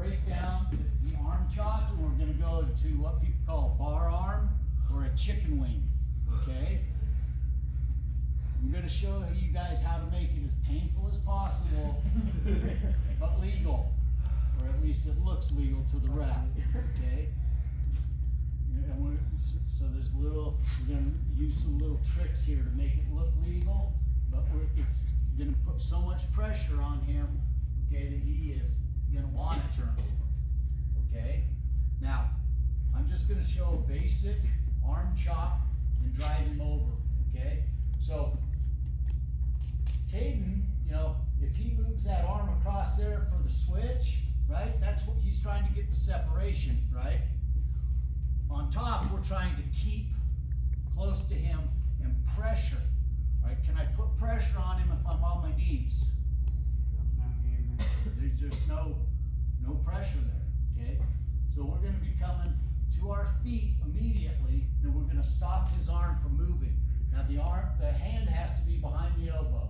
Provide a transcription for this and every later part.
breakdown is the arm chop, and we're going to go to what people call a bar arm or a chicken wing. Okay? I'm going to show you guys how to make it as painful as possible, but legal, or at least it looks legal to the ref. Okay? And so there's we're going to use some little tricks here to make it look legal, but it's going to put so much pressure on him, okay, that he is going to want to turn over. Okay? Now, I'm just going to show a basic arm chop and drive him over. Okay? So, Caden, you know, if he moves that arm across there for the switch, right, that's what he's trying to get the separation, right? On top, we're trying to keep close to him and pressure, right? Can I put pressure on him if I'm on my knees? There's no pressure there, okay? So we're going to be coming to our feet immediately, and we're going to stop his arm from moving. Now the hand has to be behind the elbow,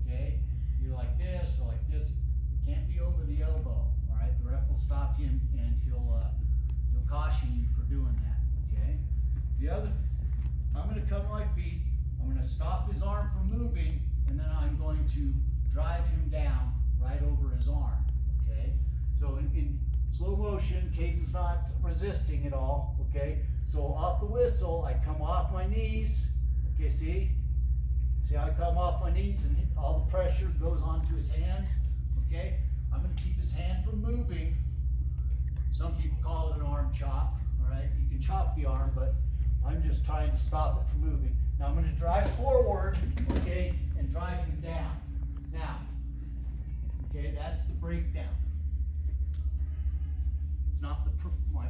okay? Either like this or like this. It can't be over the elbow, all right? The ref will stop you and he'll caution you for doing that, okay? I'm going to come to my feet, I'm going to stop his arm from moving, and then I'm going to drive him down right over his arm, okay? So in slow motion, Caden's not resisting at all, okay? So off the whistle, I come off my knees, okay, see? See how I come off my knees and all the pressure goes onto his hand, okay? I'm going to keep his hand from moving. Some people call it an arm chop, all right? You can chop the arm, but I'm just trying to stop it from moving. Now I'm going to drive forward, okay, and drive him down. Now, okay, that's the breakdown. It's not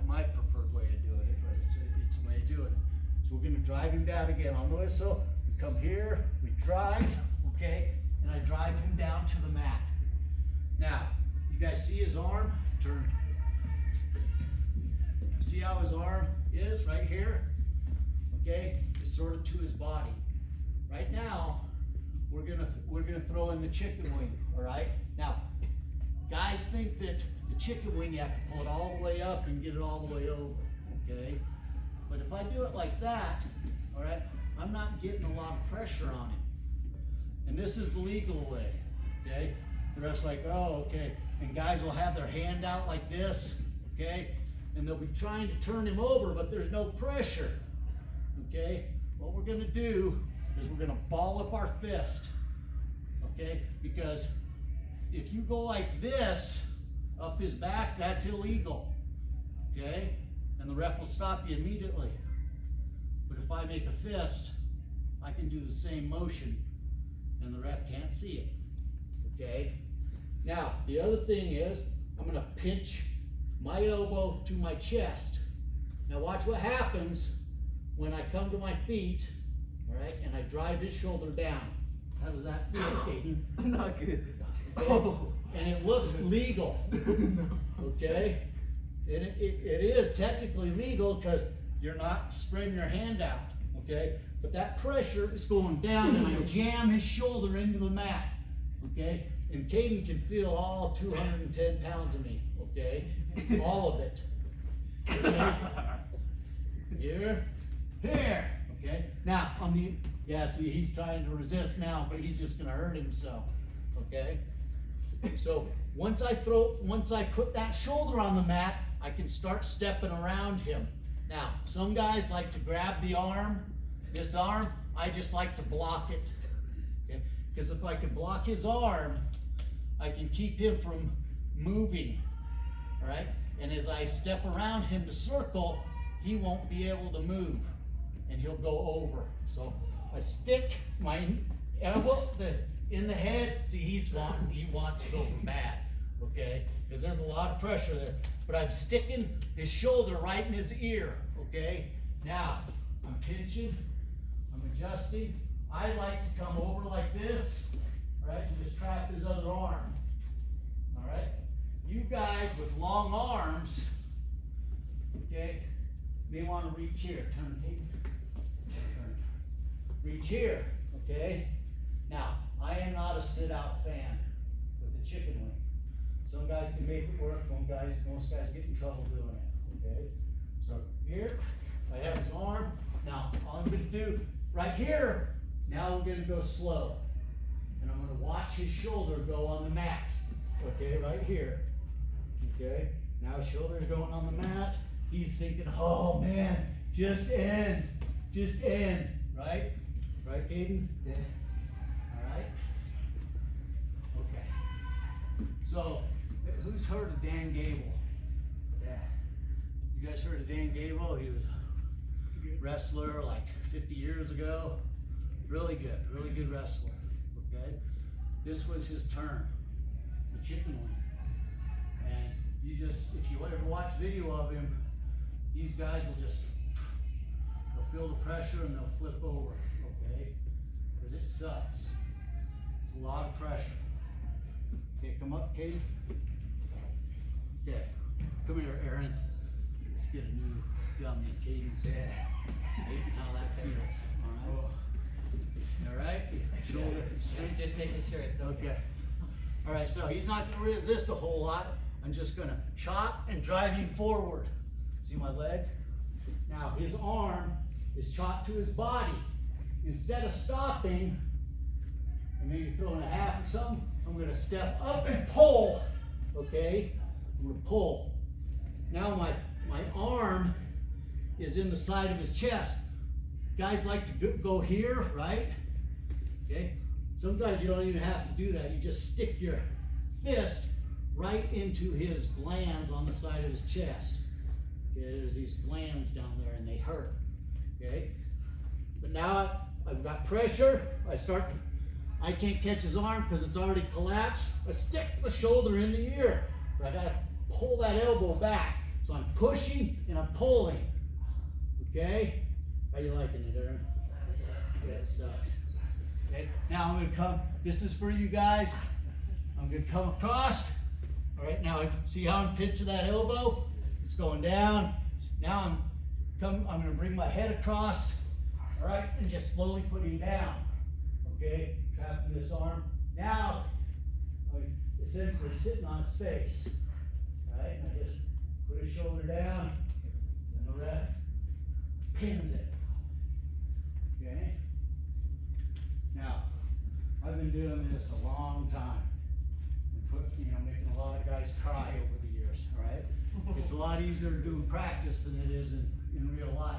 my preferred way to do it, but it's a way to do it. So we're going to drive him down again on the whistle. We come here, we drive, okay, and I drive him down to the mat. Now, you guys see his arm? Turn. See how his arm is right here? Okay, it's sort of to his body. Right now, we're gonna throw in the chicken wing. All right. Now, guys think that the chicken wing you have to pull it all the way up and get it all the way over. Okay. But if I do it like that, all right, I'm not getting a lot of pressure on him. And this is the legal way. Okay. The ref's like, oh, okay. And guys will have their hand out like this. Okay. And they'll be trying to turn him over, but there's no pressure, okay? What we're gonna do is we're gonna ball up our fist, okay? Because if you go like this, up his back, that's illegal, okay? And the ref will stop you immediately. But if I make a fist, I can do the same motion, and the ref can't see it, okay? Now, the other thing is, I'm gonna pinch my elbow to my chest. Now watch what happens when I come to my feet, all right, and I drive his shoulder down. How does that feel, Caden? Not good. Okay? Oh. And it looks legal, okay? And it is technically legal because you're not spreading your hand out, okay? But that pressure is going down and I jam his shoulder into the mat, okay? And Caden can feel all 210 pounds of me, okay? All of it. Okay? Here, here, okay? Now, see, he's trying to resist now, but he's just gonna hurt himself, okay? So, once I put that shoulder on the mat, I can start stepping around him. Now, some guys like to grab the arm, this arm, I just like to block it, okay? Because if I can block his arm, I can keep him from moving. All right, and as I step around him to circle, he won't be able to move, and he'll go over. So I stick my elbow in the head. See, he wants to go bad, okay? Because there's a lot of pressure there. But I'm sticking his shoulder right in his ear, okay? Now I'm pinching, I'm adjusting. I like to come over like this, all right, and just trap his other arm. All right. You guys with long arms, okay, may want to reach here. Turn, turn. Reach here, okay? Now, I am not a sit-out fan with the chicken wing. Some guys guys can make it work, most guys get in trouble doing it, okay? So here, I have his arm. Now, all I'm gonna do, right here, now we're gonna go slow. And I'm gonna watch his shoulder go on the mat, okay, right here, okay? Now his shoulder's going on the mat. He's thinking, oh man, just end, right? Right, Aiden? Yeah. All right? Okay. So, who's heard of Dan Gable? Yeah. You guys heard of Dan Gable? He was a wrestler like 50 years ago. Really good wrestler, okay? This was his turn, the chicken wing. And you just, if you ever watch video of him, these guys will just, they'll feel the pressure and they'll flip over, okay? Because it sucks. It's a lot of pressure. Okay, come up, Katie. Okay, come here, Aaron. Let's get a new gummy in Katie's head. Hating how that feels, all right? All right? Shoulder. Just making sure it's Okay. All right, so he's not gonna resist a whole lot. I'm just gonna chop and drive him forward. See my leg? Now his arm is chopped to his body. Instead of stopping and maybe throwing a half or something, I'm gonna step up and pull, okay? I'm gonna pull. Now my arm is in the side of his chest. Guys like to go here, right? Okay? Sometimes you don't even have to do that. You just stick your fist right into his glands on the side of his chest. Okay, there's these glands down there and they hurt. Okay? But now I've got pressure. I can't catch his arm because it's already collapsed. I stick the shoulder in the ear. But I gotta pull that elbow back. So I'm pushing and I'm pulling. Okay? How you liking it, Aaron? Yeah, it sucks. Okay, now I'm gonna come, this is for you guys. I'm gonna come across. All right, now see how I'm pinching that elbow? It's going down. Now I'm gonna bring my head across, all right, and just slowly put him down. Okay, trapping this arm. Now, I'm essentially sitting on his face. All right, and I just put his shoulder down, and the ref pins it. Okay? Now, I've been doing this a long time. And making a lot of guys cry over the years, all right? It's a lot easier to do in practice than it is in real life,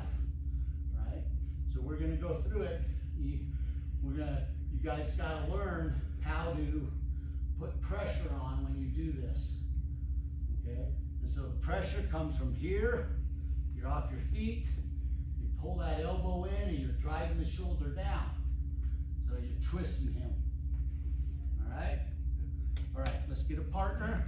right? So we're gonna go through it. You guys gotta learn how to put pressure on when you do this, okay? And so the pressure comes from here, you're off your feet, you pull that elbow in and you're driving the shoulder down. So you're twisting him, all right? All right, let's get a partner.